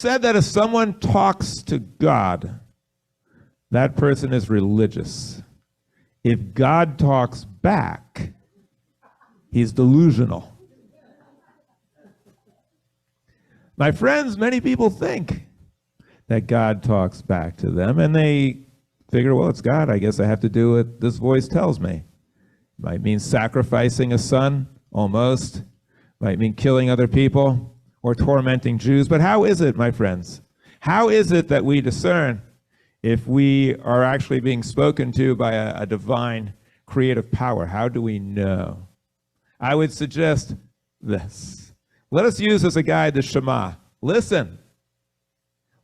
said that if someone talks to God, that person is religious. If God talks back, he's delusional. My friends, many people think that God talks back to them, and they figure, well, it's God. I guess I have to do what this voice tells me. Might mean sacrificing a son, almost. Might mean killing other people or tormenting Jews. But how is it, my friends? How is it that we discern if we are actually being spoken to by a divine creative power? How do we know? I would suggest this. Let us use as a guide the Shema. Listen.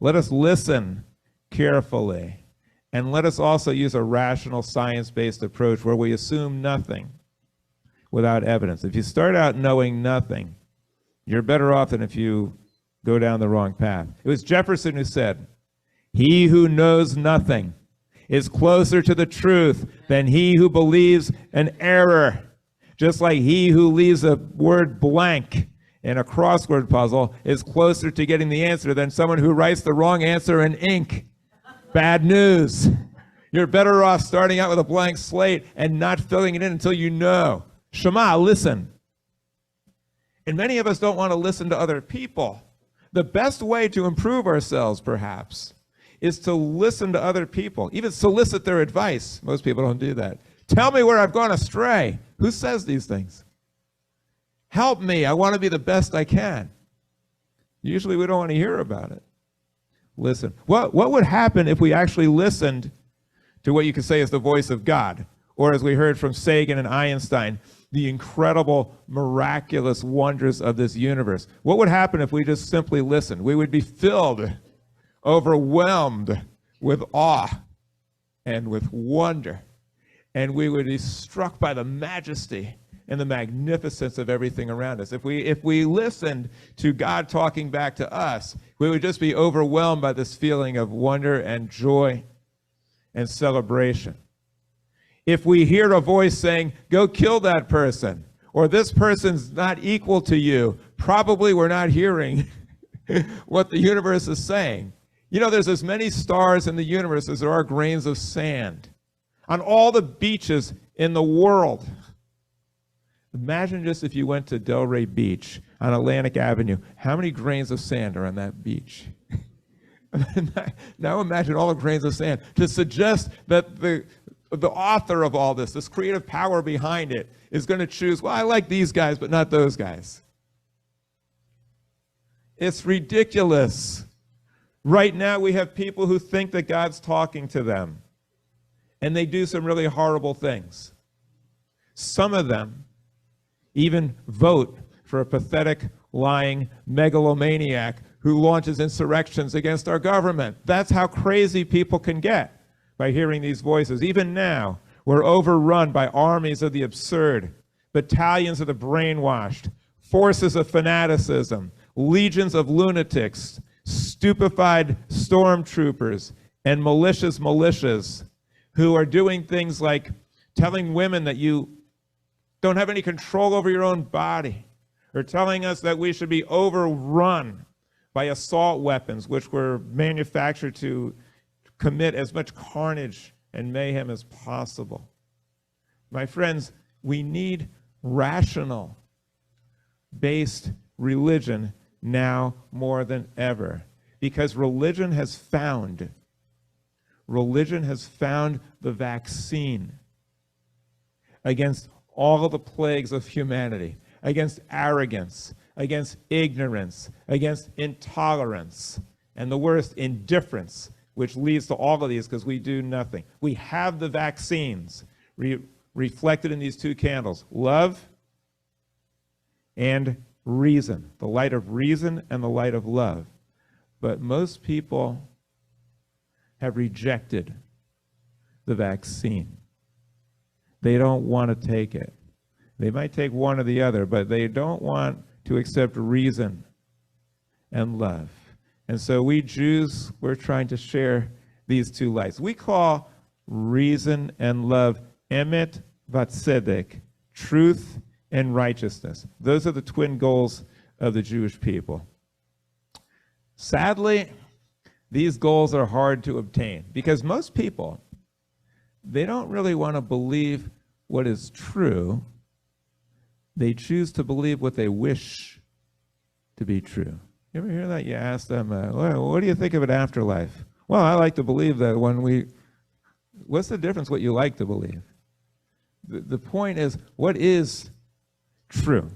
Let us listen carefully. And let us also use a rational, science-based approach where we assume nothing without evidence. If you start out knowing nothing, you're better off than if you go down the wrong path. It was Jefferson who said, "He who knows nothing is closer to the truth than he who believes an error." Just like he who leaves a word blank in a crossword puzzle is closer to getting the answer than someone who writes the wrong answer in ink. Bad news. You're better off starting out with a blank slate and not filling it in until you know. Shema, listen. And many of us don't want to listen to other people. The best way to improve ourselves, perhaps, is to listen to other people, even solicit their advice. Most people don't do that. Tell me where I've gone astray. Who says these things? Help me. I want to be the best I can. Usually we don't want to hear about it. Listen. What would happen if we actually listened to what you could say is the voice of God? Or as we heard from Sagan and Einstein, the incredible, miraculous wonders of this universe. What would happen if we just simply listened? We would be filled, overwhelmed with awe and with wonder. And we would be struck by the majesty and the magnificence of everything around us. If we listened to God talking back to us, we would just be overwhelmed by this feeling of wonder and joy and celebration. If we hear a voice saying, go kill that person, or this person's not equal to you, probably we're not hearing what the universe is saying. You know, there's as many stars in the universe as there are grains of sand on all the beaches in the world. Imagine just if you went to Delray Beach on Atlantic Avenue, how many grains of sand are on that beach? Now imagine all the grains of sand to suggest that the author of all this creative power behind it, is going to choose, well, I like these guys, but not those guys. It's ridiculous. Right now we have people who think that God's talking to them, and they do some really horrible things. Some of them even vote for a pathetic, lying megalomaniac who launches insurrections against our government. That's how crazy people can get by hearing these voices. Even now, we're overrun by armies of the absurd, battalions of the brainwashed, forces of fanaticism, legions of lunatics, stupefied stormtroopers, and malicious militias who are doing things like telling women that you don't have any control over your own body, or telling us that we should be overrun by assault weapons, which were manufactured to commit as much carnage and mayhem as possible. My friends, we need rational-based religion now more than ever, because religion has found the vaccine against all the plagues of humanity, against arrogance, against ignorance, against intolerance, and the worst, indifference, which leads to all of these because we do nothing. We have the vaccines reflected in these two candles, love and reason, the light of reason and the light of love. But most people have rejected the vaccine. They don't want to take it. They might take one or the other, but they don't want to accept reason and love. And so we Jews, we're trying to share these two lights. We call reason and love emet v'tzedek, truth and righteousness. Those are the twin goals of the Jewish people. Sadly, these goals are hard to obtain because most people, they don't really want to believe what is true. They choose to believe what they wish to be true. You ever hear that? You ask them, well, what do you think of an afterlife? Well, I like to believe that what's the difference what you like to believe? The point is, what is true?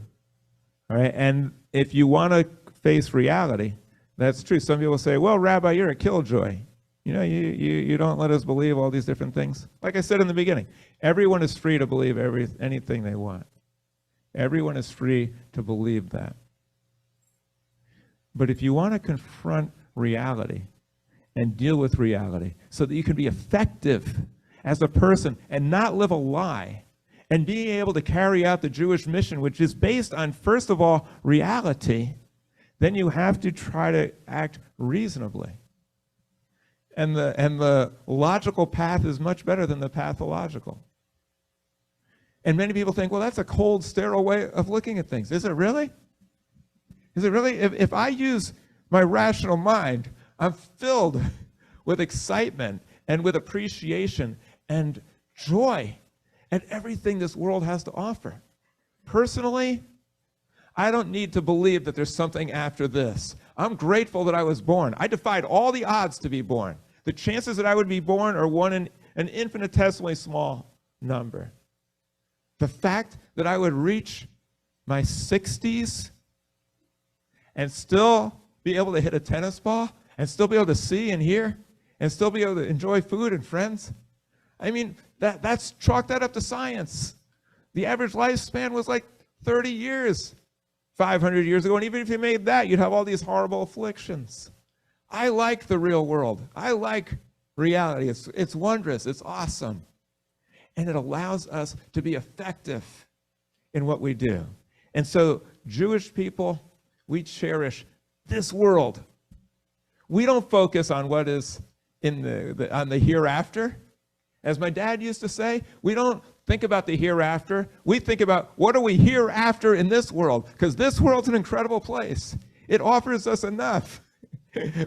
All right, and if you want to face reality, that's true. Some people say, well, Rabbi, you're a killjoy. You know, you don't let us believe all these different things. Like I said in the beginning, everyone is free to believe anything they want. Everyone is free to believe that. But if you want to confront reality and deal with reality so that you can be effective as a person and not live a lie, and being able to carry out the Jewish mission, which is based on, first of all, reality, then you have to try to act reasonably. And the logical path is much better than the pathological. And many people think, well, that's a cold, sterile way of looking at things. Is it really? Is it really? If I use my rational mind, I'm filled with excitement and with appreciation and joy at everything this world has to offer. Personally, I don't need to believe that there's something after this. I'm grateful that I was born. I defied all the odds to be born. The chances that I would be born are one in an infinitesimally small number. The fact that I would reach my 60s and still be able to hit a tennis ball and still be able to see and hear and still be able to enjoy food and friends, I mean, that's chalk that up to science. The average lifespan was like 30 years 500 years ago, and even if you made that, you'd have all these horrible afflictions. I like the real world. I like reality. It's wondrous. It's awesome. And it allows us to be effective in what we do. And so, Jewish people, we cherish this world. We don't focus on what is in on the hereafter. As my dad used to say, we don't think about the hereafter. We think about what are we hereafter in this world, because this world's an incredible place. It offers us enough.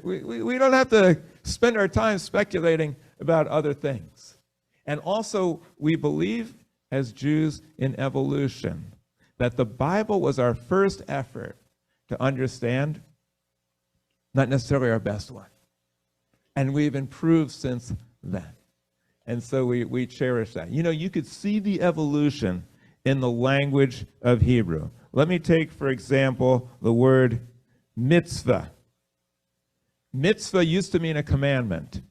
We don't have to spend our time speculating about other things. And also, we believe as Jews in evolution, that the Bible was our first effort to understand, not necessarily our best one. And we've improved since then. And so we cherish that. You know, you could see the evolution in the language of Hebrew. Let me take, for example, the word mitzvah. Mitzvah used to mean a commandment.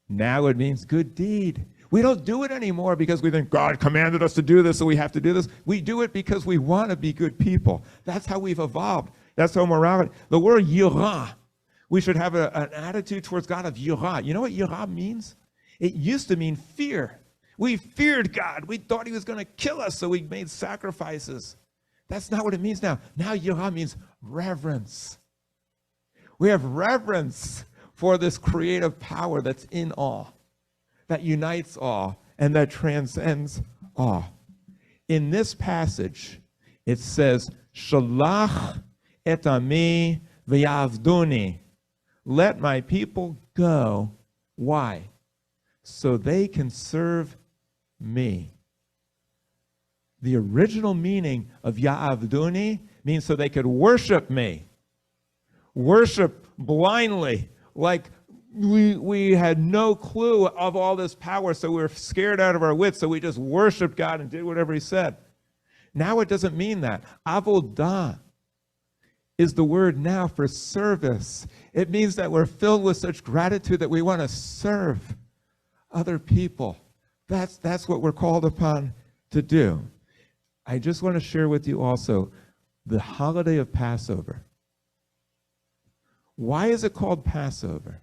Now it means good deed. We don't do it anymore because we think God commanded us to do this, so we have to do this. We do it because we want to be good people. That's how we've evolved. That's how morality. The word yirah, we should have an attitude towards God of yirah. You know what yirah means? It used to mean fear. We feared God. We thought he was going to kill us, so we made sacrifices. That's not what it means now. Now yirah means reverence. We have reverence for this creative power that's in all, that unites all, and that transcends all. In this passage, it says, Shalach et ami v'yavduni. Let my people go. Why? So they can serve me. The original meaning of Ya'avduni means so they could worship me. Worship blindly, like we had no clue of all this power, so we were scared out of our wits, so we just worshiped God and did whatever he said. Now it doesn't mean that. Avodah is the word now for service. It means that we're filled with such gratitude that we want to serve other people. That's what we're called upon to do. I just want to share with you also the holiday of Passover. Why is it called Passover?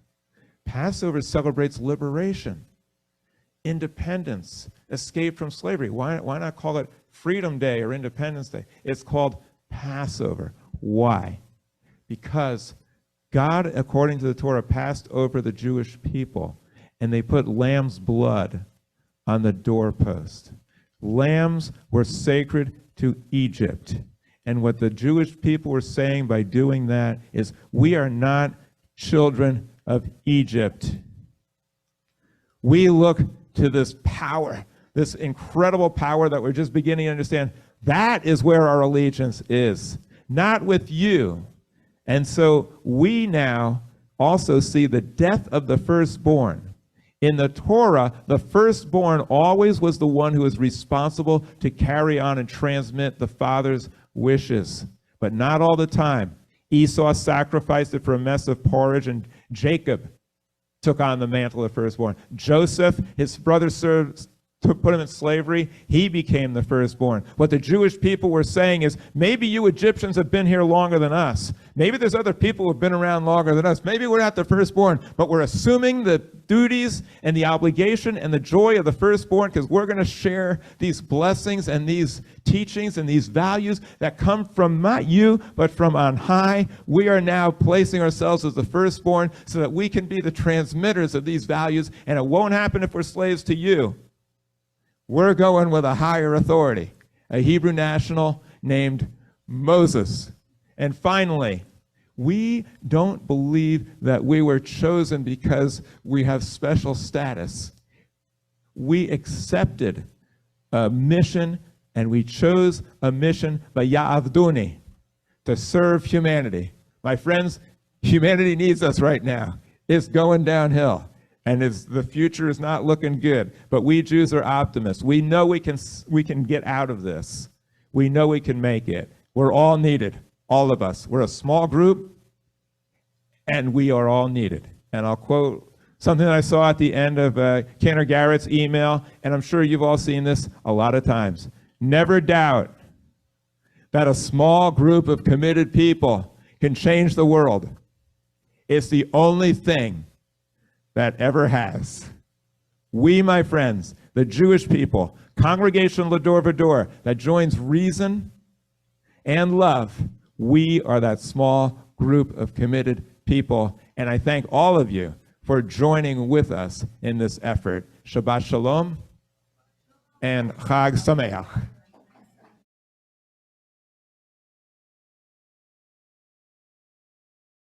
Passover celebrates liberation, independence, escape from slavery. Why not call it Freedom Day or Independence Day? It's called Passover. Why? Because God, according to the Torah, passed over the Jewish people, and they put lamb's blood on the doorpost. Lambs were sacred to Egypt, And what the Jewish people were saying by doing that is, we are not children of Egypt. We look to this power, this incredible power that we're just beginning to understand. That is where our allegiance is, not with you. And so we now also see the death of the firstborn. In the Torah, the firstborn always was the one who was responsible to carry on and transmit the father's wishes, but not all the time. Esau sacrificed it for a mess of porridge, and Jacob took on the mantle of firstborn. Joseph, his brother put him in slavery. He became the firstborn. What the Jewish people were saying is, maybe you Egyptians have been here longer than us. Maybe there's other people who have been around longer than us. Maybe we're not the firstborn, but we're assuming the duties and the obligation and the joy of the firstborn, because we're going to share these blessings and these teachings and these values that come from not you, but from on high. We are now placing ourselves as the firstborn so that we can be the transmitters of these values, and it won't happen if we're slaves to you. We're going with a higher authority, a Hebrew national named Moses. And finally, we don't believe that we were chosen because we have special status. We accepted a mission, and we chose a mission, vayavduni, to serve humanity. My friends, humanity needs us right now. It's going downhill. And the future is not looking good. But we Jews are optimists. We know we can get out of this. We know we can make it. We're all needed, all of us. We're a small group, and we are all needed. And I'll quote something that I saw at the end of Cantor Garrett's email, and I'm sure you've all seen this a lot of times. Never doubt that a small group of committed people can change the world. It's the only thing that ever has. We, my friends, the Jewish people, congregation Va-Dor, that joins reason and love, we are that small group of committed people. And I thank all of you for joining with us in this effort. Shabbat Shalom and Chag Sameach.